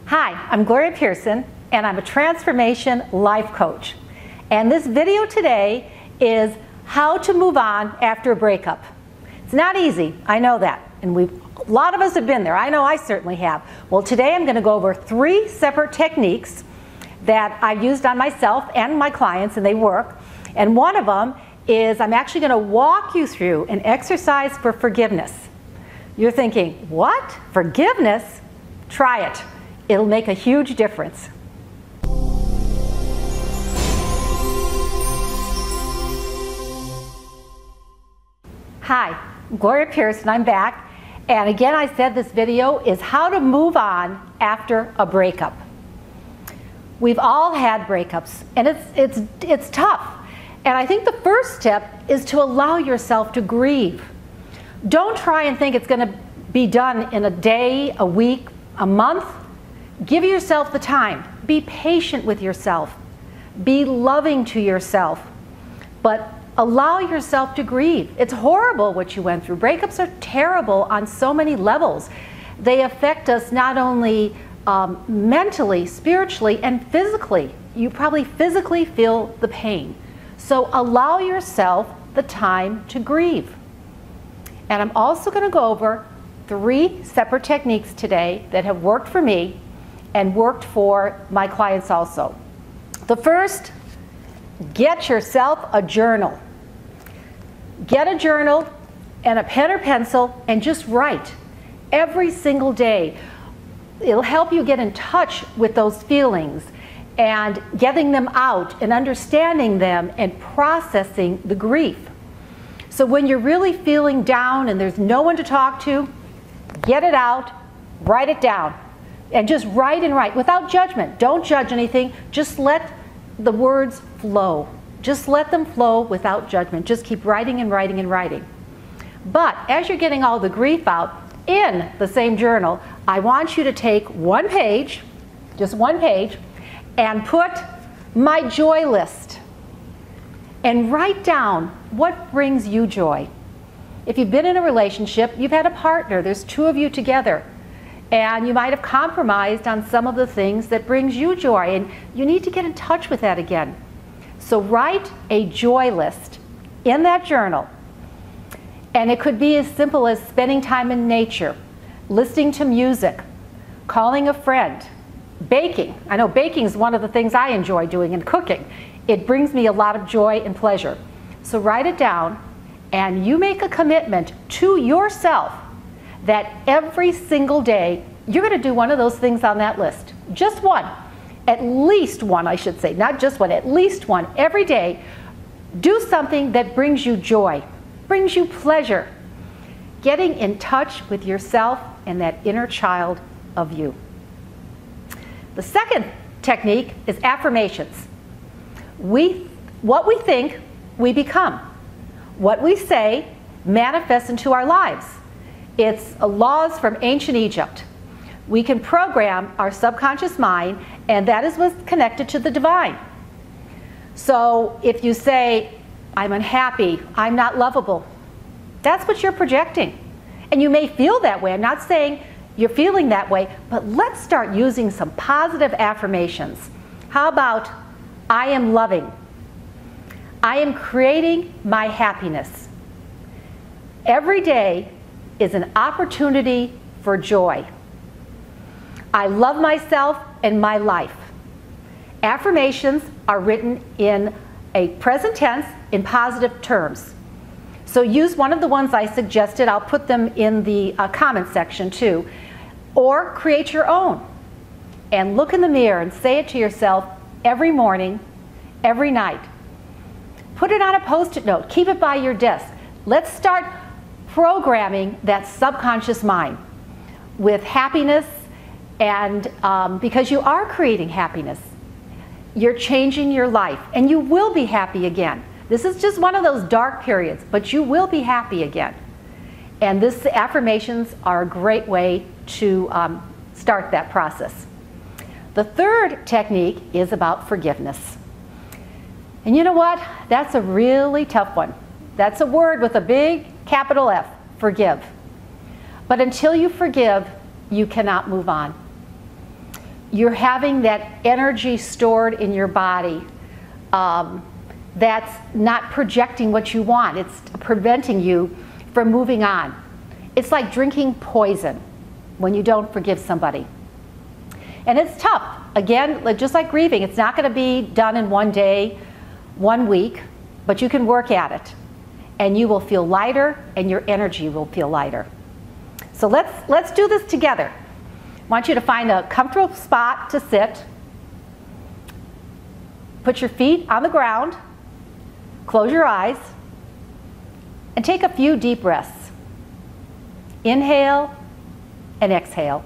Hi, I'm Gloria Pierson, and I'm a transformation life coach. And this video today is how to move on after a breakup. It's not easy, I know that, and a lot of us have been there. I know I certainly have. Well, today I'm going to go over 3 separate techniques that I've used on myself and my clients, and they work. And one of them is I'm actually going to walk you through an exercise for forgiveness. You're thinking, what? Forgiveness? Try it. It'll make a huge difference. Hi, Gloria Pierson, I'm back. And again, I said this video is how to move on after a breakup. We've all had breakups, and it's tough. And I think the first step is to allow yourself to grieve. Don't try and think it's going to be done in a day, a week, a month. Give yourself the time. Be patient with yourself. Be loving to yourself. But allow yourself to grieve. It's horrible what you went through. Breakups are terrible on so many levels. They affect us not only mentally, spiritually, and physically. You probably physically feel the pain. So allow yourself the time to grieve. And I'm also going to go over 3 separate techniques today that have worked for me and worked for my clients also. The first, get yourself a journal. Get a journal and a pen or pencil and just write every single day. It'll help you get in touch with those feelings and getting them out and understanding them and processing the grief. So when you're really feeling down and there's no one to talk to, get it out, write it down. And just write and write without judgment. Don't judge anything. Just let the words flow. Just let them flow without judgment. Just keep writing and writing and writing. But as you're getting all the grief out in the same journal, I want you to take 1 page, just 1 page, and put my joy list. And write down what brings you joy. If you've been in a relationship, you've had a partner, there's 2 of you together. And you might have compromised on some of the things that brings you joy, and you need to get in touch with that again. So write a joy list in that journal. And it could be as simple as spending time in nature, listening to music, calling a friend, baking. I know baking is one of the things I enjoy doing, and cooking. It brings me a lot of joy and pleasure. So write it down, and you make a commitment to yourself that every single day you're going to do one of those things on that list. Just one. At least one, I should say. Not just one, at least one. Every day, do something that brings you joy, brings you pleasure. Getting in touch with yourself and that inner child of you. The second technique is affirmations. What we think, we become. What we say manifests into our lives. It's laws from ancient Egypt. We can program our subconscious mind, and that is what's connected to the divine. So if you say, I'm unhappy, I'm not lovable, that's what you're projecting. And you may feel that way. I'm not saying you're feeling that way, but let's start using some positive affirmations. How about, I am loving. I am creating my happiness. Every day is an opportunity for joy. I love myself and my life. Affirmations are written in a present tense in positive terms. So use one of the ones I suggested. I'll put them in the comment section too. Or create your own. And look in the mirror and say it to yourself every morning, every night. Put it on a Post-it note. Keep it by your desk. Let's start programming that subconscious mind with happiness, and because you are creating happiness, you're changing your life, and you will be happy again. This is just one of those dark periods, but you will be happy again. And this affirmations are a great way to start that process. The third technique is about forgiveness. And you know what? That's a really tough one. That's a word with a big capital F, forgive. But until you forgive, you cannot move on. you're having that energy stored in your body that's not projecting what you want. It's preventing you from moving on. It's like drinking poison when you don't forgive somebody. And it's tough. Again, just like grieving, it's not going to be done in one day, 1 week, but you can work at it. And you will feel lighter, and your energy will feel lighter. So let's do this together. I want you to find a comfortable spot to sit. Put your feet on the ground. Close your eyes. And take a few deep breaths. Inhale and exhale.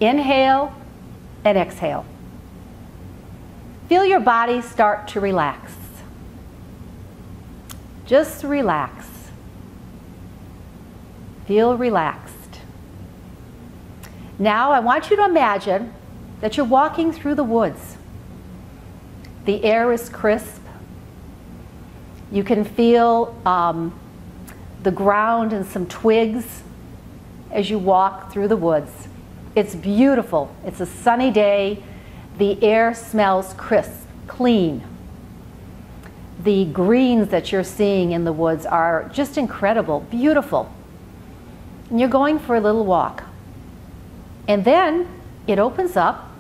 Inhale and exhale. Feel your body start to relax. Just relax. Feel relaxed. Now I want you to imagine that you're walking through the woods. The air is crisp. You can feel the ground and some twigs as you walk through the woods. It's beautiful. It's a sunny day. The air smells crisp, clean. The greens that you're seeing in the woods are just incredible, beautiful. And you're going for a little walk. And then it opens up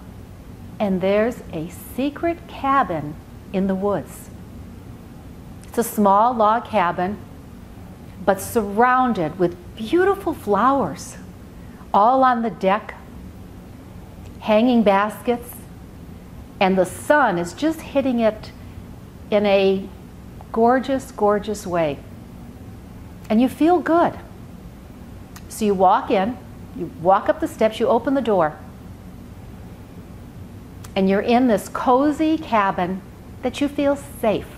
and there's a secret cabin in the woods. It's a small log cabin, but surrounded with beautiful flowers, all on the deck, hanging baskets, and the sun is just hitting it in a gorgeous, gorgeous way. And you feel good. So you walk in, you walk up the steps, you open the door, and you're in this cozy cabin that you feel safe.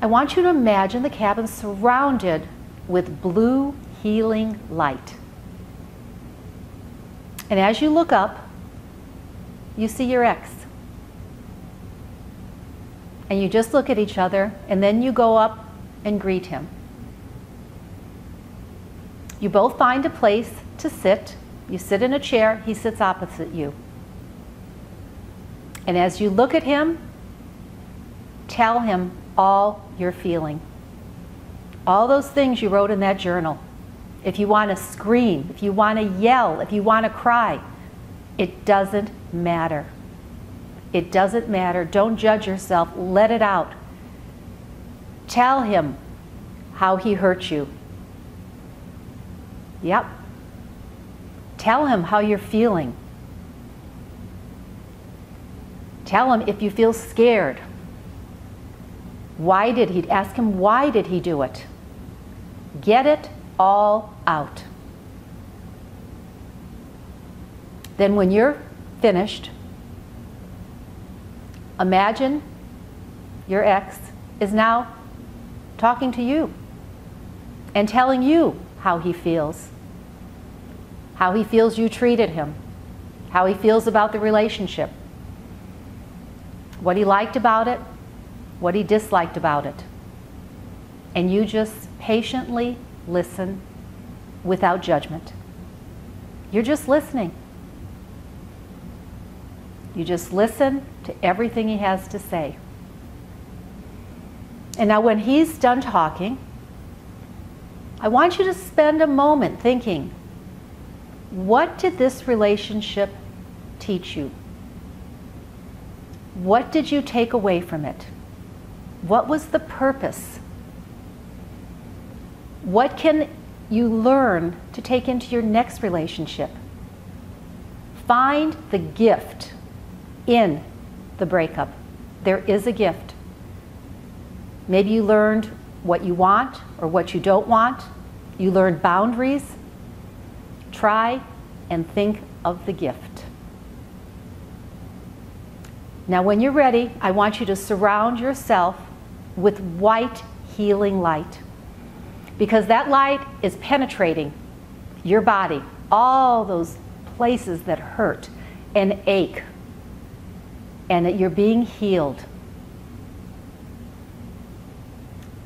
I want you to imagine the cabin surrounded with blue healing light. And as you look up, you see your ex. And you just look at each other, and then you go up and greet him. You both find a place to sit. You sit in a chair, he sits opposite you. And as you look at him, tell him all you're feeling. All those things you wrote in that journal. If you want to scream, if you want to yell, if you want to cry, it doesn't matter. It doesn't matter. Don't judge yourself. Let it out. Tell him how he hurt you. Yep. Tell him how you're feeling. Tell him if you feel scared. Ask him why did he do it? Get it all out. Then when you're finished, imagine your ex is now talking to you and telling you how he feels you treated him, how he feels about the relationship, what he liked about it, what he disliked about it. And you just patiently listen without judgment. You're just listening. You just listen to everything he has to say. And now when he's done talking, I want you to spend a moment thinking, what did this relationship teach you? What did you take away from it? What was the purpose? What can you learn to take into your next relationship? Find the gift in the breakup. There is a gift. Maybe you learned what you want or what you don't want. You learned boundaries. Try and think of the gift. Now when you're ready, I want you to surround yourself with white healing light, because that light is penetrating your body, all those places that hurt and ache, and that you're being healed.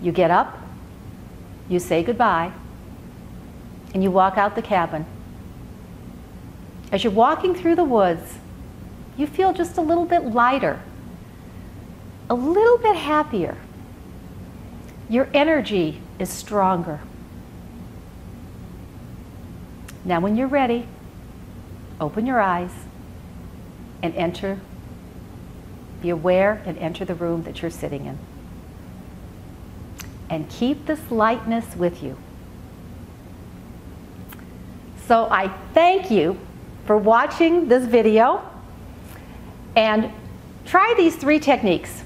You get up, you say goodbye, and you walk out the cabin. As you're walking through the woods, you feel just a little bit lighter, a little bit happier. Your energy is stronger. Now when you're ready, open your eyes and be aware and enter the room that you're sitting in. And keep this lightness with you. So I thank you for watching this video, and try these 3 techniques.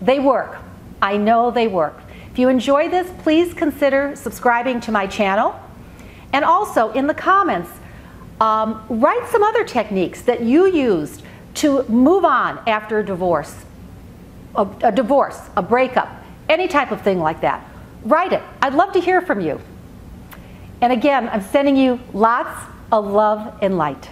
They work. I know they work. If you enjoy this, please consider subscribing to my channel. And also in the comments, write some other techniques that you used to move on after a divorce, a breakup, any type of thing like that. Write it. I'd love to hear from you. And again, I'm sending you lots of love and light.